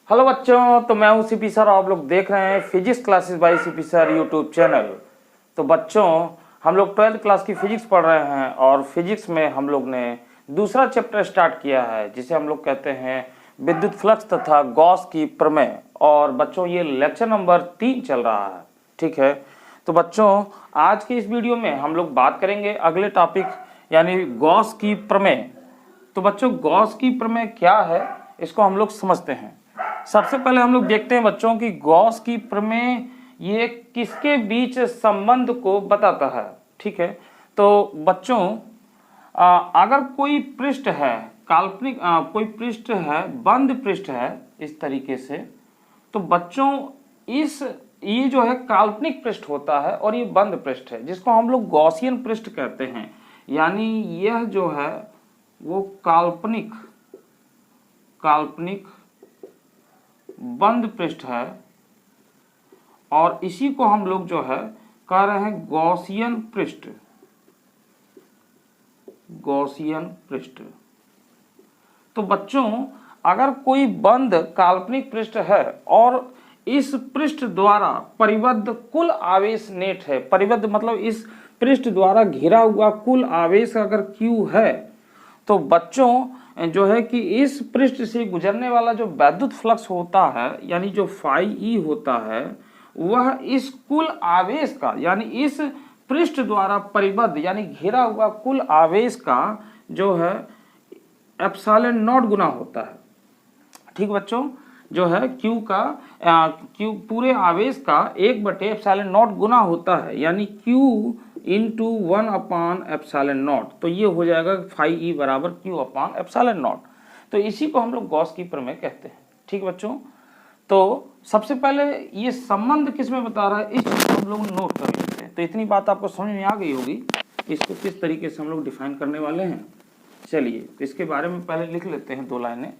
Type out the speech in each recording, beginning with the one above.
Hello बच्चों, तो मैं हूं सीपी सर। आप लोग देख रहे हैं physics classes bye CP sir YouTube channel. तो बच्चों, हम लोग 12th क्लास की फिजिक्स पढ़ रहे हैं और फिजिक्स में हम लोग ने दूसरा चैप्टर स्टार्ट किया है जिसे हम लोग कहते हैं विद्युत फ्लक्स तथा गॉस की प्रमेय। और बच्चों, ये लेक्चर नंबर 3 चल रहा है। ठीक है, तो बच्चों आज के इस वीडियो में हम लोग बात करेंगे अगले टॉपिक यानी गॉस की प्रमेय। तो बच्चों, गॉस की प्रमेय क्या है इसको हम लोग समझते हैं। सबसे पहले हम लोग देखते हैं बच्चों की गॉस की प्रमेय ये किसके बीच संबंध को बताता है। ठीक है, तो बच्चों अगर कोई पृष्ठ है काल्पनिक, कोई पृष्ठ है बंद पृष्ठ है इस तरीके से, तो बच्चों ये जो है काल्पनिक पृष्ठ होता है और ये बंद पृष्ठ है जिसको हम लोग गॉसियन पृष्ठ कहते हैं। यानी यह जो है वो काल्पनिक बंद पृष्ठ है और इसी को हम लोग जो है कह रहे हैं गॉसियन पृष्ठ। तो बच्चों, अगर कोई बंद काल्पनिक पृष्ठ है और इस पृष्ठ द्वारा परिबद्ध कुल आवेश नेट है, परिबद्ध मतलब इस पृष्ठ द्वारा घिरा हुआ कुल आवेश अगर Q है, तो बच्चों जो है कि इस पृष्ठ से गुजरने वाला जो वैद्युत फ्लक्स होता है यानी जो फाई ई होता है, वह इस कुल आवेश का यानी इस पृष्ठ द्वारा परिबद्ध यानी घिरा हुआ कुल आवेश का जो है एप्सिलॉन नॉट गुना होता है। ठीक बच्चों, जो है Q का Q पूरे आवेश का 1/एप्सिलॉन नॉट गुना होता है यानी Q इंटू 1/एप्सिलॉन नॉट। तो ये हो जाएगा फाई ई बराबर Q/एप्सिलॉन नॉट। तो इसी को हम लोग गॉस की प्रमेय कहते हैं। ठीक बच्चों, तो सबसे पहले ये संबंध किस में बता रहा है इस चीज को हम लोग नोट कर लेते हैं। तो इतनी बात आपको समझ में आ गई होगी इसको किस तरीके से हम लोग डिफाइन करने वाले हैं। चलिए, तो इसके बारे में पहले लिख लेते हैं 2 लाइनें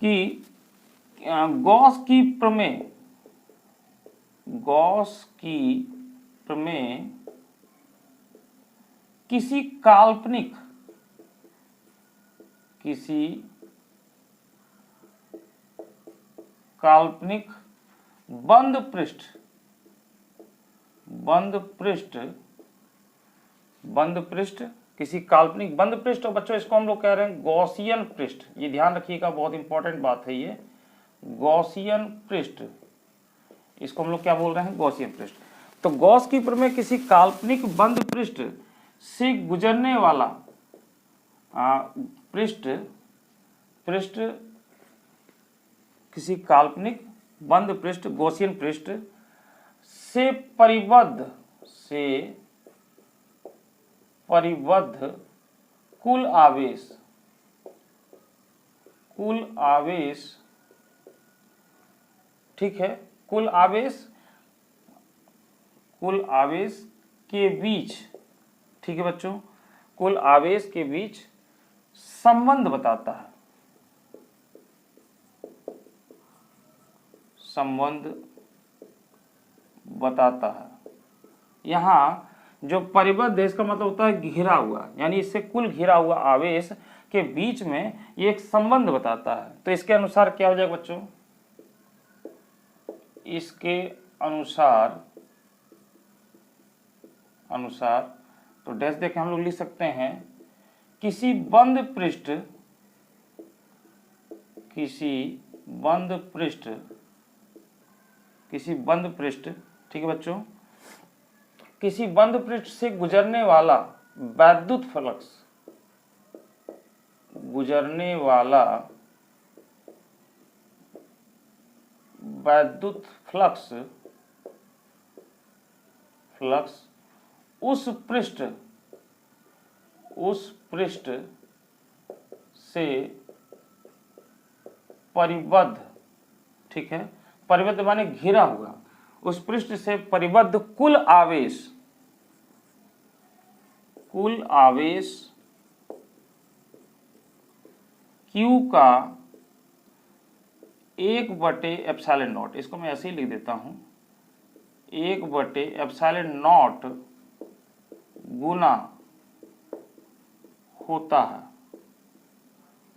कि गॉस की प्रमेय किसी काल्पनिक बंद पृष्ठ किसी काल्पनिक बंद पृष्ठ। और बच्चों इसको हम लोग कह रहे हैं गॉसियन पृष्ठ। ये ध्यान रखिएगा, बहुत इंपॉर्टेंट बात है ये, गॉसियन पृष्ठ। इसको हम लोग क्या बोल रहे हैं? गॉसियन पृष्ठ। तो गॉस की प्रमेय किसी काल्पनिक बंद पृष्ठ से गुजरने वाला किसी काल्पनिक बंद पृष्ठ गॉसियन पृष्ठ से परिबद्ध कुल आवेश। ठीक है, कुल आवेश के बीच, ठीक है बच्चों, कुल आवेश के बीच संबंध बताता है। यहाँ जो परिबद्ध है इसका मतलब होता है घिरा हुआ, यानी इससे कुल घिरा हुआ आवेश के बीच में ये एक संबंध बताता है। तो इसके अनुसार क्या हो जाएगा बच्चों? इसके अनुसार तो डैश देके हम लोग लिख सकते हैं किसी बंद पृष्ठ, ठीक है बच्चों, किसी बंद पृष्ठ से गुजरने वाला वैद्युत फ्लक्स उस पृष्ठ से परिबद्ध, ठीक है, परिबद्ध माने घिरा हुआ, उस पृष्ठ से परिबद्ध कुल आवेश Q का 1/एप्सिलॉन नॉट, इसको मैं ऐसे ही लिख देता हूं, 1/एप्सिलॉन नॉट गुना होता है।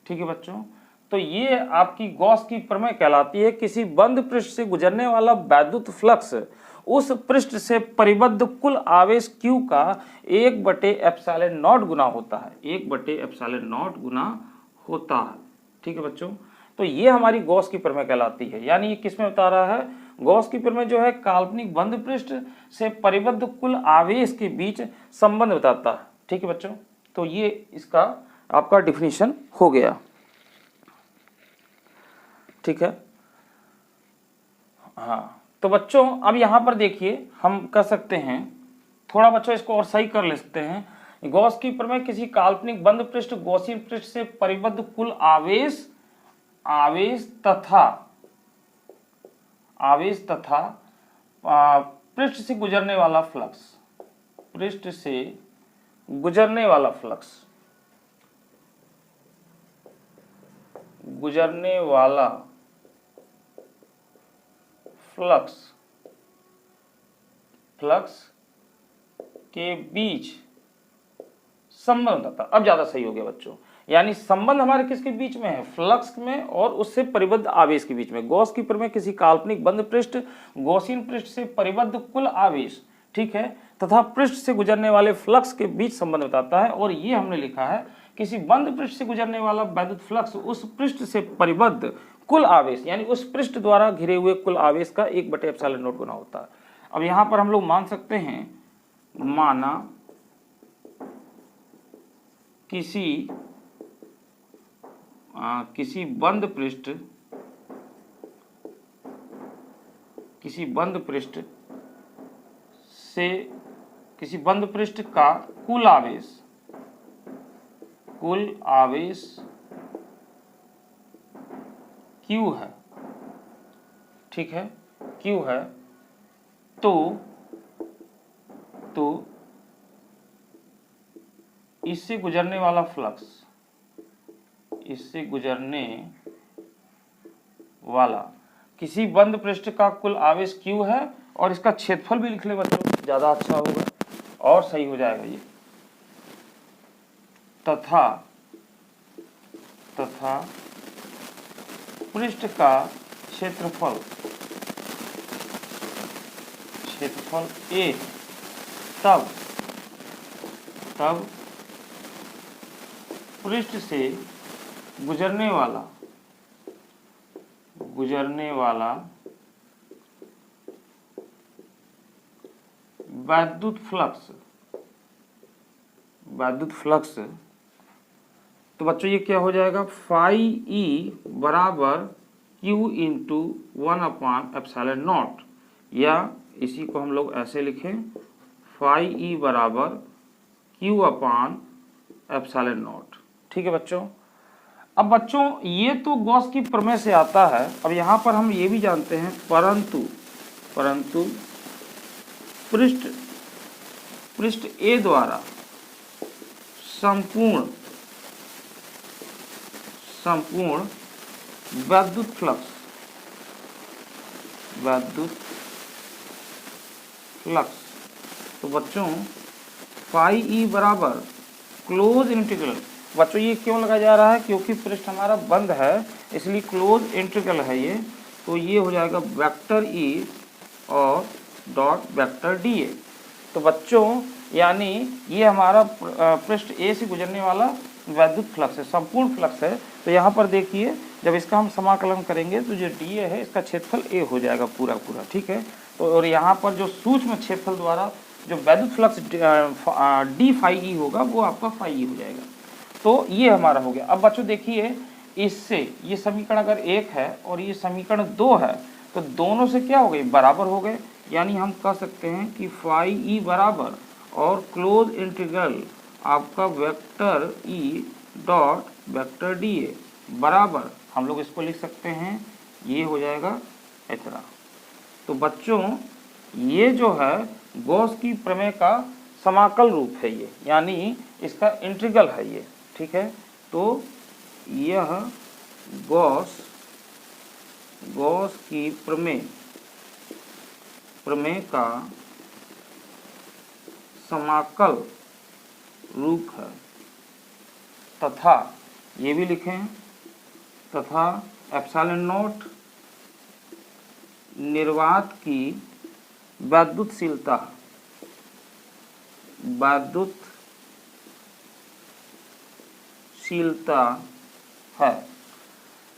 ठीक है बच्चों, तो ये आपकी गॉस की प्रमेय कहलाती है। किसी बंद पृष्ठ से गुजरने वाला वैद्युत फ्लक्स उस पृष्ठ से परिबद्ध कुल आवेश Q का 1/ε0 गुना होता है, 1/ε0 गुना होता है। ठीक है बच्चों, तो ये हमारी गॉस की प्रमेय कहलाती है। यानी ये किसमें बता रहा है, गॉस की प्रमेय जो है काल्पनिक बंद पृष्ठ से परिबद्ध कुल आवेश के बीच संबंध बताता है। ठीक है बच्चों, तो ये इसका आपका डिफिनीशन हो गया। ठीक है, हाँ तो बच्चों अब यहाँ पर देखिए हम कर सकते हैं थोड़ा बच्चों इसको और सही कर ले सकते हैं। गॉस की प्रमेय किसी काल्पनिक बंद पृष्ठ गॉसियन पृष्ठ से परिबद्ध कुल आवेश तथा पृष्ठ से गुजरने वाला फ्लक्स, पृष्ठ से गुजरने वाला फ्लक्स, गुजरने वाला फ्लक्स के बीच संबंध होता। अब ज्यादा सही हो गया बच्चों, यानी संबंध हमारे किसके बीच में है, फ्लक्स में और उससे परिबद्ध आवेश के बीच में। गॉस की प्रमेय किसी काल्पनिक बंद पृष्ठ गॉसियन पृष्ठ से परिबद्ध कुल आवेश, ठीक है, तथा पृष्ठ से गुजरने वाले फ्लक्स के बीच संबंध बताता है। और ये हमने लिखा है किसी बंद पृष्ठ से गुजरने वाला वैद्युत फ्लक्स उस पृष्ठ से परिबद्ध कुल आवेश, यानी उस पृष्ठ द्वारा घिरे हुए कुल आवेश का 1/ε0 गुना होता है। अब यहां पर हम लोग मान सकते हैं, माना किसी बंद पृष्ठ का कुल आवेश Q है, ठीक है, Q है, तो इससे गुजरने वाला फ्लक्स, इससे गुजरने वाला किसी बंद पृष्ठ का कुल आवेश Q है, और इसका क्षेत्रफल भी लिख ले बच्चों, ज्यादा अच्छा होगा और सही हो जाएगा ये। तथा पृष्ठ का क्षेत्रफल A, तब पृष्ठ से गुजरने वाला वैद्युत फ्लक्स, तो बच्चों ये क्या हो जाएगा, फाई E बराबर Q इंटू 1/ε0, या इसी को हम लोग ऐसे लिखें, फाई E बराबर Q/ε0। ठीक है बच्चों, अब बच्चों ये तो गॉस की प्रमेय से आता है। अब यहाँ पर हम ये भी जानते हैं, परंतु पृष्ठ A द्वारा संपूर्ण वैद्युत फ्लक्स तो बच्चों फाई E बराबर क्लोज इंटीग्रल, बच्चों ये क्यों लगाया जा रहा है, क्योंकि पृष्ठ हमारा बंद है इसलिए क्लोज इंटीग्रल है ये, तो ये हो जाएगा वेक्टर E और डॉट वेक्टर dA। तो बच्चों यानी ये हमारा पृष्ठ A से गुजरने वाला वैद्युत फ्लक्स है, संपूर्ण फ्लक्स है। तो यहाँ पर देखिए जब इसका हम समाकलन करेंगे तो जो dA है इसका क्षेत्रफल A हो जाएगा पूरा, ठीक है। तो और यहाँ पर जो सूक्ष्म क्षेत्रफल द्वारा जो वैद्युत फ्लक्स d फाई E होगा वो आपका फाई E हो जाएगा। तो ये हमारा हो गया। अब बच्चों देखिए इससे ये समीकरण अगर 1 है और ये समीकरण 2 है तो दोनों से क्या हो गए, बराबर हो गए। यानी हम कह सकते हैं कि फाई E बराबर और क्लोज इंटीग्रल आपका vector E dot vector dA बराबर, हम लोग इसको लिख सकते हैं, ये हो जाएगा इतना। तो बच्चों ये जो है गॉस की प्रमेय का समाकल रूप है ये, यानी इसका इंटीग्रल है ये, ठीक है। तो यह गॉस की प्रमेय का समाकल रूप है, तथा ये भी लिखें तथा एप्सिलॉन नॉट निर्वात की वैद्युतशीलता है।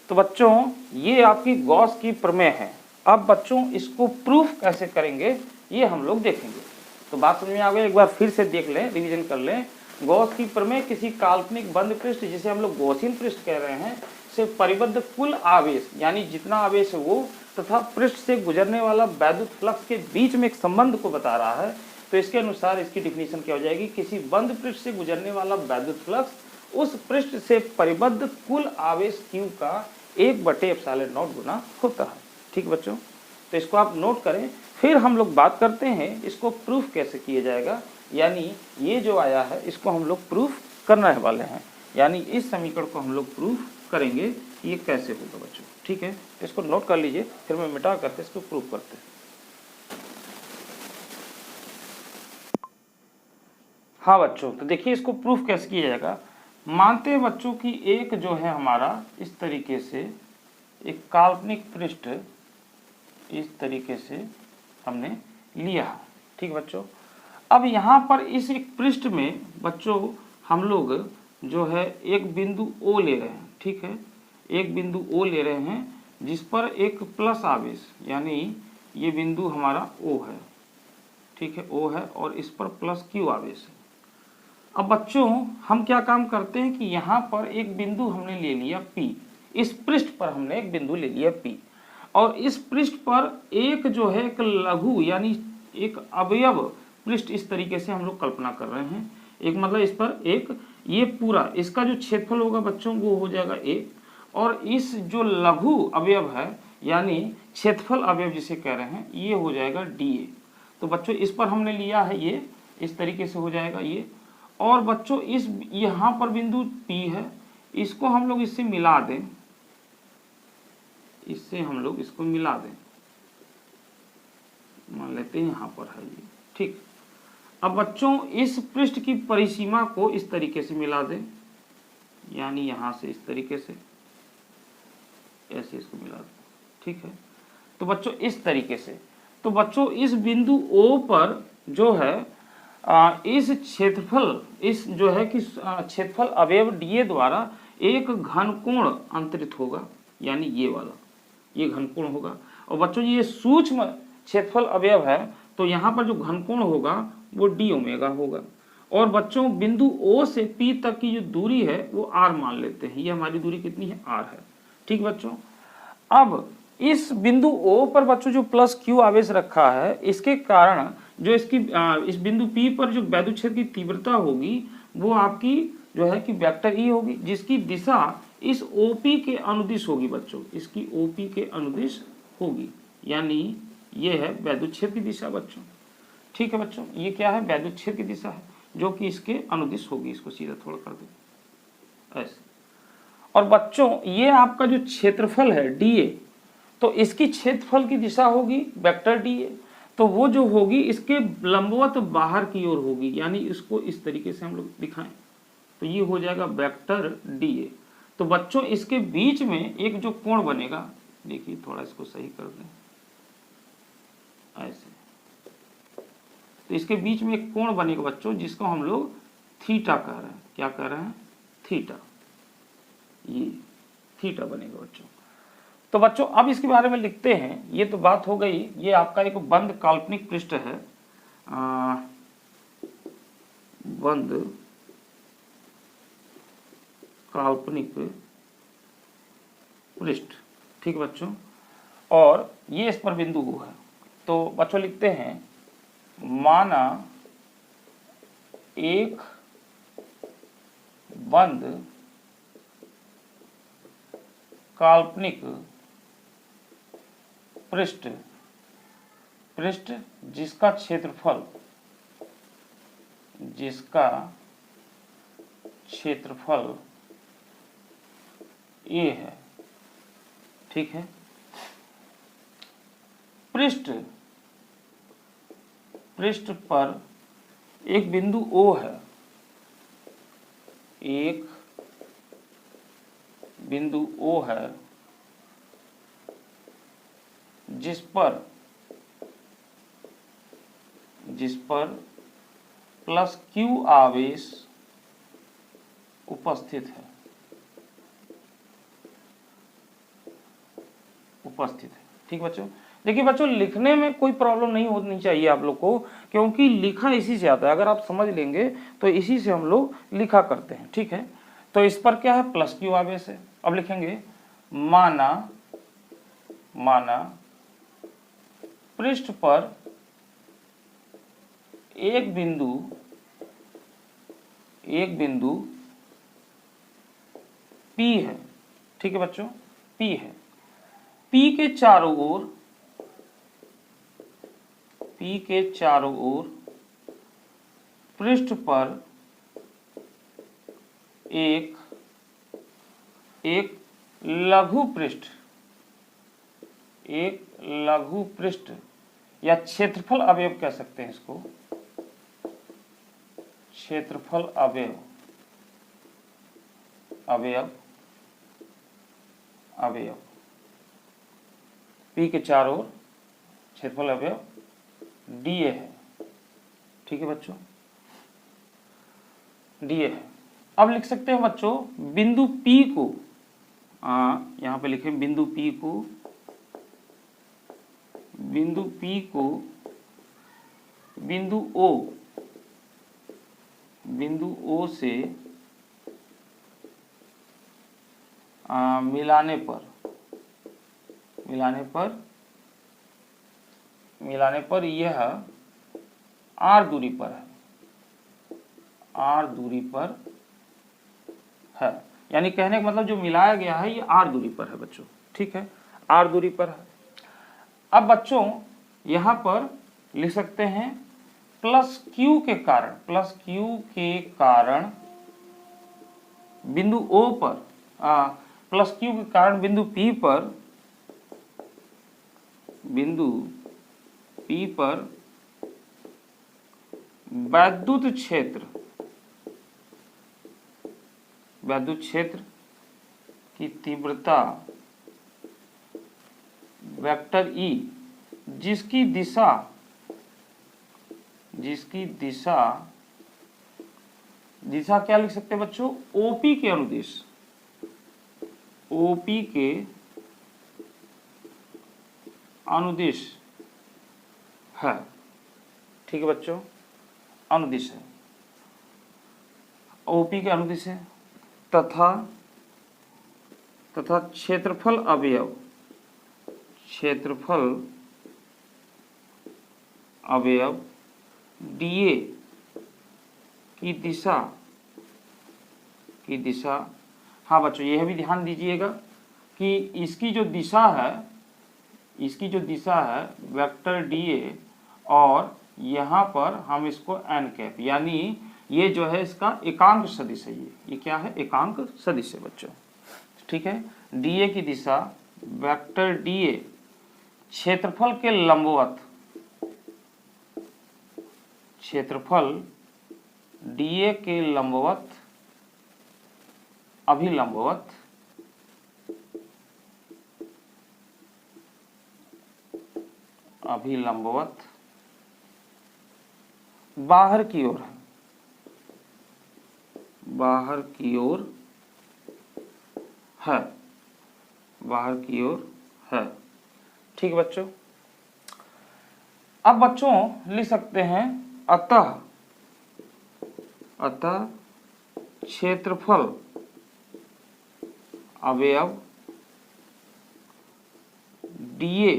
तो बच्चों ये आपकी गॉस की प्रमेय है। अब बच्चों इसको प्रूफ कैसे करेंगे ये हम लोग देखेंगे। तो बात समझ में आ गई, एक बार फिर से देख लें, रिवीजन कर लें। गॉस की प्रमेय किसी काल्पनिक बंद पृष्ठ जिसे हम लोग गॉसियन पृष्ठ कह रहे हैं से परिबद्ध कुल आवेश यानी जितना आवेश है वो तथा पृष्ठ से गुजरने वाला वैद्युत फ्लक्स के बीच में एक संबंध को बता रहा है। तो इसके अनुसार इसकी डिफिनीशन क्या हो जाएगी, किसी बंद पृष्ठ से गुजरने वाला वैद्युत फ्लक्स उस पृष्ठ से परिबद्ध कुल आवेश Q का 1/ε0 गुना होता है। ठीक बच्चों, तो इसको आप नोट करें। फिर हम लोग बात करते हैं इसको प्रूफ कैसे किया जाएगा, यानी ये जो आया है इसको हम लोग प्रूफ करने वाले हैं, यानी इस समीकरण को हम लोग प्रूफ करेंगे ये कैसे होगा बच्चों। ठीक है, इसको नोट कर लीजिए, फिर मैं मिटा करके इसको प्रूफ करते हैं। हाँ बच्चों, तो देखिए इसको प्रूफ कैसे किया जाएगा। मानते हैं बच्चों की एक जो है हमारा इस तरीके से एक काल्पनिक पृष्ठ इस तरीके से हमने लिया। ठीक बच्चों, अब यहाँ पर इस एक पृष्ठ में बच्चों हम लोग जो है एक बिंदु O ले रहे हैं। ठीक है, एक बिंदु O ले रहे हैं जिस पर एक प्लस आवेश यानी ये बिंदु हमारा O है। ठीक है, O है और इस पर प्लस Q आवेश है। अब बच्चों हम क्या काम करते हैं कि यहाँ पर एक बिंदु हमने ले लिया P, इस पृष्ठ पर हमने एक बिंदु ले लिया P और इस पृष्ठ पर एक जो है एक लघु यानी एक अवयव पृष्ठ इस तरीके से हम लोग कल्पना कर रहे हैं। एक मतलब इस पर एक ये पूरा इसका जो क्षेत्रफल होगा बच्चों वो हो जाएगा 1 और इस जो लघु अवयव है यानी क्षेत्रफल अवयव जिसे कह रहे हैं ये हो जाएगा dA। तो बच्चों इस पर हमने लिया है ये इस तरीके से हो जाएगा ये। और बच्चों इस यहाँ पर बिंदु P है, इसको हम लोग इससे मिला दें, इससे हम लोग इसको मिला दें, मान लेते हैं यहाँ पर है ये। ठीक, अब बच्चों इस पृष्ठ की परिसीमा को इस तरीके से मिला दें, यानी यहाँ से इस तरीके से ऐसे इसको मिला दें। ठीक है, तो बच्चों इस तरीके से, तो बच्चों इस बिंदु O पर जो है इस क्षेत्रफल इस जो है कि क्षेत्रफल अवयव dA द्वारा एक घनकोण अंतरित होगा, यानी ये वाला ये घनकोण होगा। और बच्चों ये सूक्ष्म क्षेत्रफल अवयव है तो यहाँ पर जो घनकोण होगा वो d ओमेगा होगा। और बच्चों बिंदु O से P तक की जो दूरी है वो r मान लेते हैं, ये हमारी दूरी कितनी है r है। ठीक बच्चों, अब इस बिंदु O पर बच्चों जो प्लस Q आवेश रखा है इसके कारण जो इसकी इस बिंदु P पर जो वैद्युत क्षेत्र की तीव्रता होगी वो आपकी जो है कि वेक्टर E होगी जिसकी दिशा इस OP के अनुदिश होगी बच्चों, इसकी OP के अनुदिश होगी, यानी ये है वैद्युत क्षेत्र की दिशा बच्चों। ठीक है बच्चों, ये क्या है वैद्युत क्षेत्र की दिशा है जो कि इसके अनुदिश होगी। इसको सीधा थोड़ा कर दो ऐसे। और बच्चों ये आपका जो क्षेत्रफल है dA, तो इसकी क्षेत्रफल की दिशा होगी वेक्टर dA, तो वो जो होगी इसके लंबवत बाहर की ओर होगी, यानी इसको इस तरीके से हम लोग दिखाएं तो ये हो जाएगा वेक्टर dA। तो बच्चों इसके बीच में एक जो कोण बनेगा, देखिए थोड़ा इसको सही कर दें ऐसे, तो इसके बीच में एक कोण बनेगा बच्चों जिसको हम लोग थीटा कह रहे हैं। क्या कह रहे हैं? थीटा, ये थीटा बनेगा बच्चों। तो बच्चों अब इसके बारे में लिखते हैं। ये तो बात हो गई, ये आपका एक बंद काल्पनिक पृष्ठ है, बंद काल्पनिक पृष्ठ। ठीक बच्चों, और ये इस पर बिंदु है। तो बच्चों लिखते हैं माना एक बंद काल्पनिक पृष्ठ जिसका क्षेत्रफल A है। ठीक है, पृष्ठ पर एक बिंदु O है, एक बिंदु O है जिस पर प्लस Q आवेश उपस्थित है, ठीक बच्चों। देखिए बच्चों, लिखने में कोई प्रॉब्लम नहीं होनी चाहिए आप लोग को, क्योंकि लिखा इसी से आता है। अगर आप समझ लेंगे तो इसी से हम लोग लिखा करते हैं, ठीक है। तो इस पर क्या है, प्लस Q आवेश है। अब लिखेंगे माना पृष्ठ पर एक बिंदु P है, ठीक है बच्चों, P है। P के चारों ओर पृष्ठ पर एक लघु पृष्ठ या क्षेत्रफल अवयव कह सकते हैं इसको, क्षेत्रफल अवयव P के चारों ओर क्षेत्रफल अवयव DA है, ठीक है बच्चों, DA है। अब लिख सकते हैं बच्चों बिंदु P को, यहां पे लिखें बिंदु P को बिंदु O से मिलाने पर यह R दूरी पर है, यानी कहने का मतलब जो मिलाया गया है ये R दूरी पर है बच्चों, ठीक है, R दूरी पर है। अब बच्चों यहां पर लिख सकते हैं प्लस Q के कारण बिंदु O पर, प्लस Q के कारण बिंदु P पर वैद्युत क्षेत्र की तीव्रता वेक्टर E जिसकी दिशा क्या लिख सकते हैं बच्चों, OP के अनुदिश है, ठीक है बच्चों, अनुदिश है, OP के अनुदिश है, तथा क्षेत्रफल अवयव DA की दिशा, हाँ बच्चों यह भी ध्यान दीजिएगा कि इसकी जो दिशा है वेक्टर DA, और यहाँ पर हम इसको n कैप, यानी ये जो है इसका एकांक सदिश है, ये क्या है, एकांक सदिश है बच्चों, ठीक है। DA की दिशा वेक्टर DA क्षेत्रफल के लंबवत, DA के अभिलंबवत बाहर की ओर है, ठीक बच्चों। अब बच्चों लिख सकते हैं अतः क्षेत्रफल अवयव DA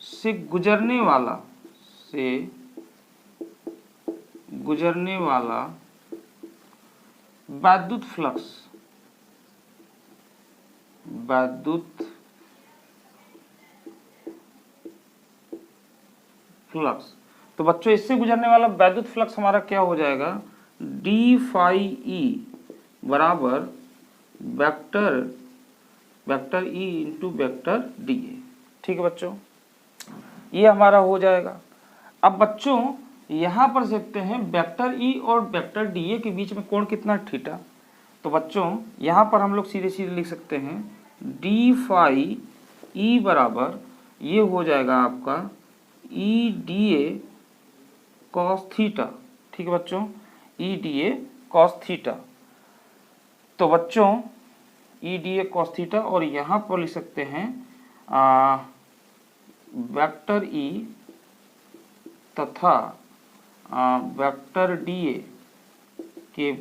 से गुजरने वाला वैद्युत फ्लक्स, तो बच्चों इससे गुजरने वाला वैद्युत फ्लक्स हमारा क्या हो जाएगा, d फाई E बराबर vector E into vector DA, ठीक है बच्चों, ये हमारा हो जाएगा। अब बच्चों यहाँ पर देखते हैं वेक्टर E और वेक्टर DA के बीच में कोण कितना, थीटा। तो बच्चों यहाँ पर हम लोग सीधे सीधे लिख सकते हैं डी फाई ई बराबर ये हो जाएगा आपका E D A cos theta. ठीक है बच्चों, E D A cos theta. तो बच्चों E D A cos theta, और यहाँ पर लिख सकते हैं वेक्टर ई तथा वेक्टर डी ए के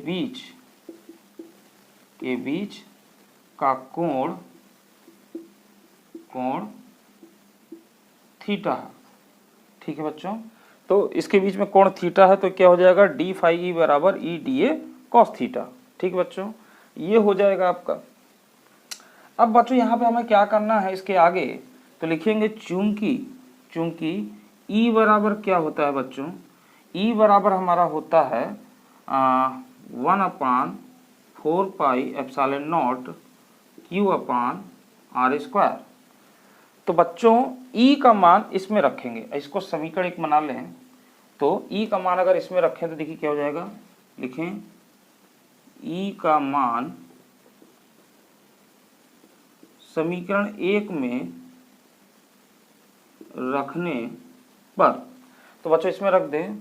बीच का कोण थीटा है। ठीक है बच्चों, तो इसके बीच में कोण थीटा है, तो क्या हो जाएगा डी फाई ई बराबर E D A cos theta. ठीक है बच्चों, ये हो जाएगा आपका। अब बच्चों यहाँ पे हमें क्या करना है इसके आगे, तो लिखेंगे चूंकि ई बराबर क्या होता है बच्चों, ई बराबर हमारा होता है 1/4 pi epsilon naught Q upon R square. तो बच्चों ई का मान इसमें रखेंगे, इसको समीकरण एक बना लें। तो ई का मान अगर इसमें रखें तो देखिए क्या हो जाएगा, लिखें ई का मान समीकरण 1 में रखने पर, तो बच्चों इसमें रख दें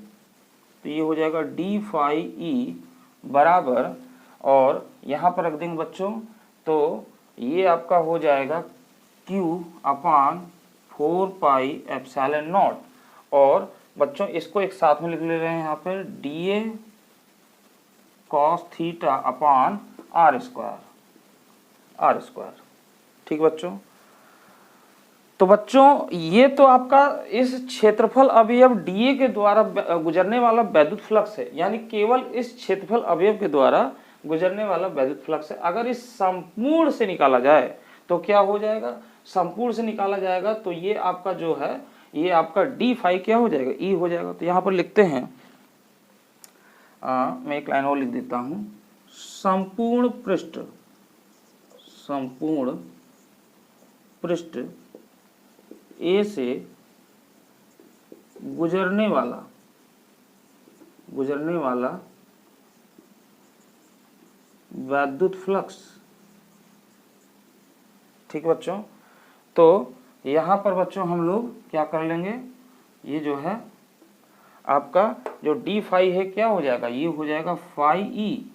तो ये हो जाएगा डी फाई ई बराबर, और यहाँ पर रख देंगे बच्चों तो ये आपका हो जाएगा Q upon 4 pi epsilon naught, और बच्चों इसको एक साथ में लिख ले रहे हैं यहाँ पर D A cos theta upon R square. ठीक बच्चों, तो बच्चों ये तो आपका इस क्षेत्रफल अवयव डीए के द्वारा गुजरने वाला वैद्युत फ्लक्स है, यानी केवल इस क्षेत्रफल अवयव के द्वारा गुजरने वाला वैद्युत फ्लक्स है। अगर इस संपूर्ण से निकाला जाए तो क्या हो जाएगा, संपूर्ण से निकाला जाएगा तो ये आपका जो है ये आपका डी फाई क्या हो जाएगा, ई हो जाएगा। तो यहाँ पर लिखते हैं मैं एक लाइन और लिख देता हूँ, संपूर्ण पृष्ठ ए से गुजरने वाला वैद्युत फ्लक्स। ठीक बच्चों, तो यहाँ पर बच्चों हम लोग क्या कर लेंगे, ये जो है आपका जो डी फाई है क्या हो जाएगा, ये हो जाएगा फाई ई,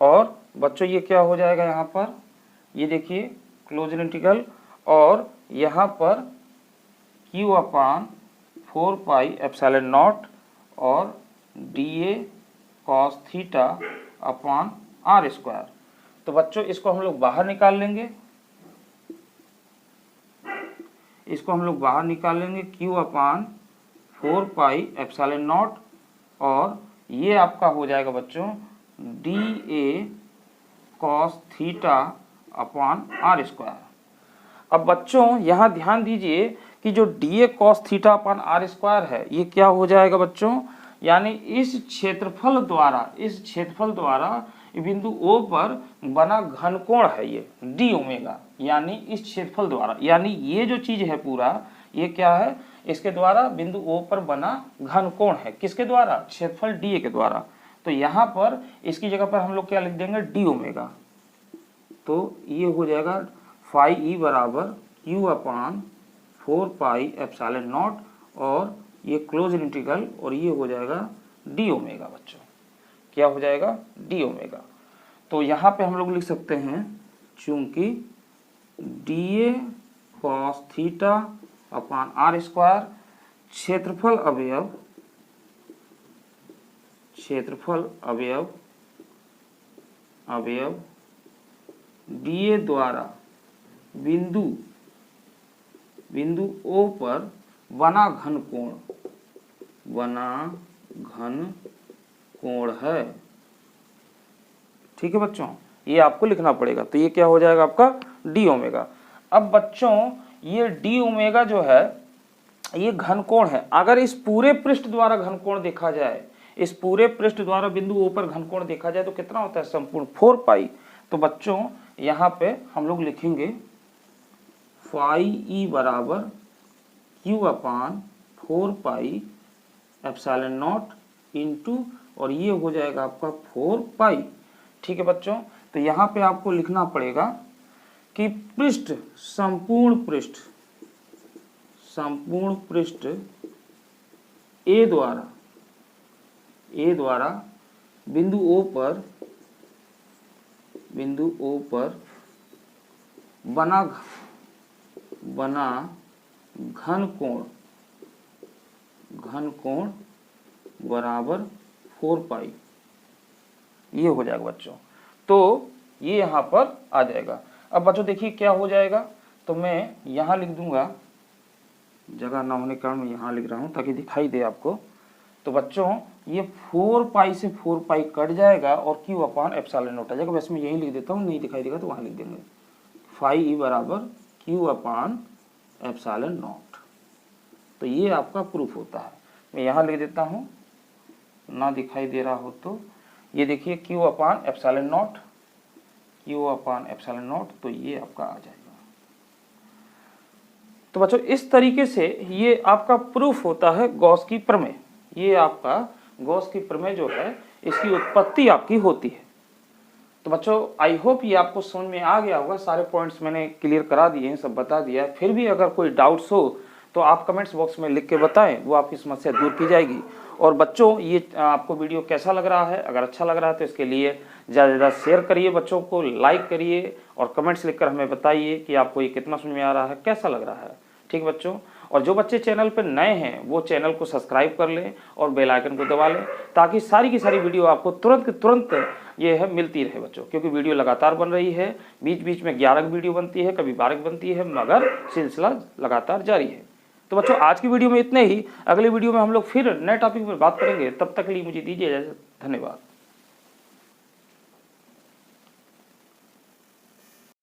और बच्चों ये क्या हो जाएगा यहाँ पर, ये देखिए क्लोज इंटीग्रल, और यहाँ पर Q upon 4 pi epsilon naught और D A cos theta upon R square. तो बच्चों इसको हम लोग बाहर निकाल लेंगे, Q upon 4 pi epsilon naught, और ये आपका हो जाएगा बच्चों D A cos theta upon R square. अब बच्चों यहाँ ध्यान दीजिए कि जो D A cos theta upon R square है ये क्या हो जाएगा बच्चों, यानी इस क्षेत्रफल द्वारा बिंदु O पर बना घनकोण है ये डी ओमेगा, यानी इस क्षेत्रफल द्वारा, यानी ये जो चीज है पूरा ये क्या है, इसके द्वारा बिंदु O पर बना घनकोण है, किसके द्वारा, क्षेत्रफल डी ए के द्वारा। तो यहाँ पर इसकी जगह पर हम लोग क्या लिख देंगे डी ओमेगा, तो ये हो जाएगा फाई ई बराबर Q upon 4 pi epsilon naught, और ये क्लोज इंटीग्रल, और ये हो जाएगा डी ओमेगा। बच्चों क्या हो जाएगा डी ओमेगा। तो यहाँ पे हम लोग लिख सकते हैं चूंकि D A cos theta upon R square क्षेत्रफल अवयव डी ए द्वारा बिंदु O पर बना घन कोण है। ठीक है बच्चों, ये आपको लिखना पड़ेगा। तो ये क्या हो जाएगा आपका डी ओमेगा। अब बच्चों ये डी ओमेगा जो है ये घनकोण है। अगर इस पूरे पृष्ठ द्वारा घनकोण देखा जाए, इस पूरे पृष्ठ द्वारा बिंदु O पर घनकोण देखा जाए तो कितना होता है संपूर्ण 4 पाई। तो बच्चों यहाँ पे हम लोग लिखेंगे फाई ई बराबर Q upon 4 pi epsilon not into, और ये हो जाएगा आपका 4 पाई। ठीक है बच्चों, तो यहाँ पे आपको लिखना पड़ेगा कि पृष्ठ, संपूर्ण पृष्ठ ए द्वारा बिंदु O पर बना घन कोण बराबर 4 पाई, ये हो जाएगा बच्चों। तो ये यहाँ पर आ जाएगा। अब बच्चों देखिए क्या हो जाएगा, तो मैं यहाँ लिख दूंगा, जगह ना होने के कारण मैं यहाँ लिख रहा हूँ ताकि दिखाई दे आपको। तो बच्चों ये 4 पाई से 4 पाई कट जाएगा और Q अपान एप्सिलॉन नॉट आ जाएगा। वैसे मैं यही लिख देता हूँ, नहीं दिखाई देगा तो वहाँ लिख देंगे, फाई ई बराबर Q अपान एप्सिलॉन नॉट। तो ये आपका प्रूफ होता है। मैं यहाँ लिख देता हूँ, ना दिखाई दे रहा हो तो ये देखिए Q अपान एप्सिलॉन नॉट, तो ये आपका आ जाएगा। तो बच्चों इस तरीके से ये आपका प्रूफ होता है गॉस की प्रमेय। ये आपका गॉस की प्रमेय जो है इसकी उत्पत्ति आपकी होती है। तो बच्चों आई होप ये आपको समझ में आ गया होगा, सारे पॉइंट्स मैंने क्लियर करा दिए हैं, सब बता दिया है। फिर भी अगर कोई डाउट्स हो तो आप कमेंट्स बॉक्स में लिख के बताएं, वो आपकी समस्या दूर की जाएगी। और बच्चों ये आपको वीडियो कैसा लग रहा है, अगर अच्छा लग रहा है तो इसके लिए ज़्यादा से ज़्यादा शेयर करिए, बच्चों को लाइक करिए और कमेंट्स लिखकर हमें बताइए कि आपको ये कितना समझ में आ रहा है, कैसा लग रहा है। ठीक है बच्चों, और जो बच्चे चैनल पर नए हैं वो चैनल को सब्सक्राइब कर लें और बेल आइकन को दबा लें, ताकि सारी की सारी वीडियो आपको तुरंत ये है मिलती रहे बच्चों, क्योंकि वीडियो लगातार बन रही है। बीच बीच में 11 वीडियो बनती है, कभी 12 बनती है, मगर सिलसिला लगातार जारी है। तो बच्चों आज की वीडियो में इतने ही। अगली वीडियो में हम लोग फिर नए टॉपिक पर बात करेंगे। तब तक के लिए मुझे दीजिए इजाजत। धन्यवाद।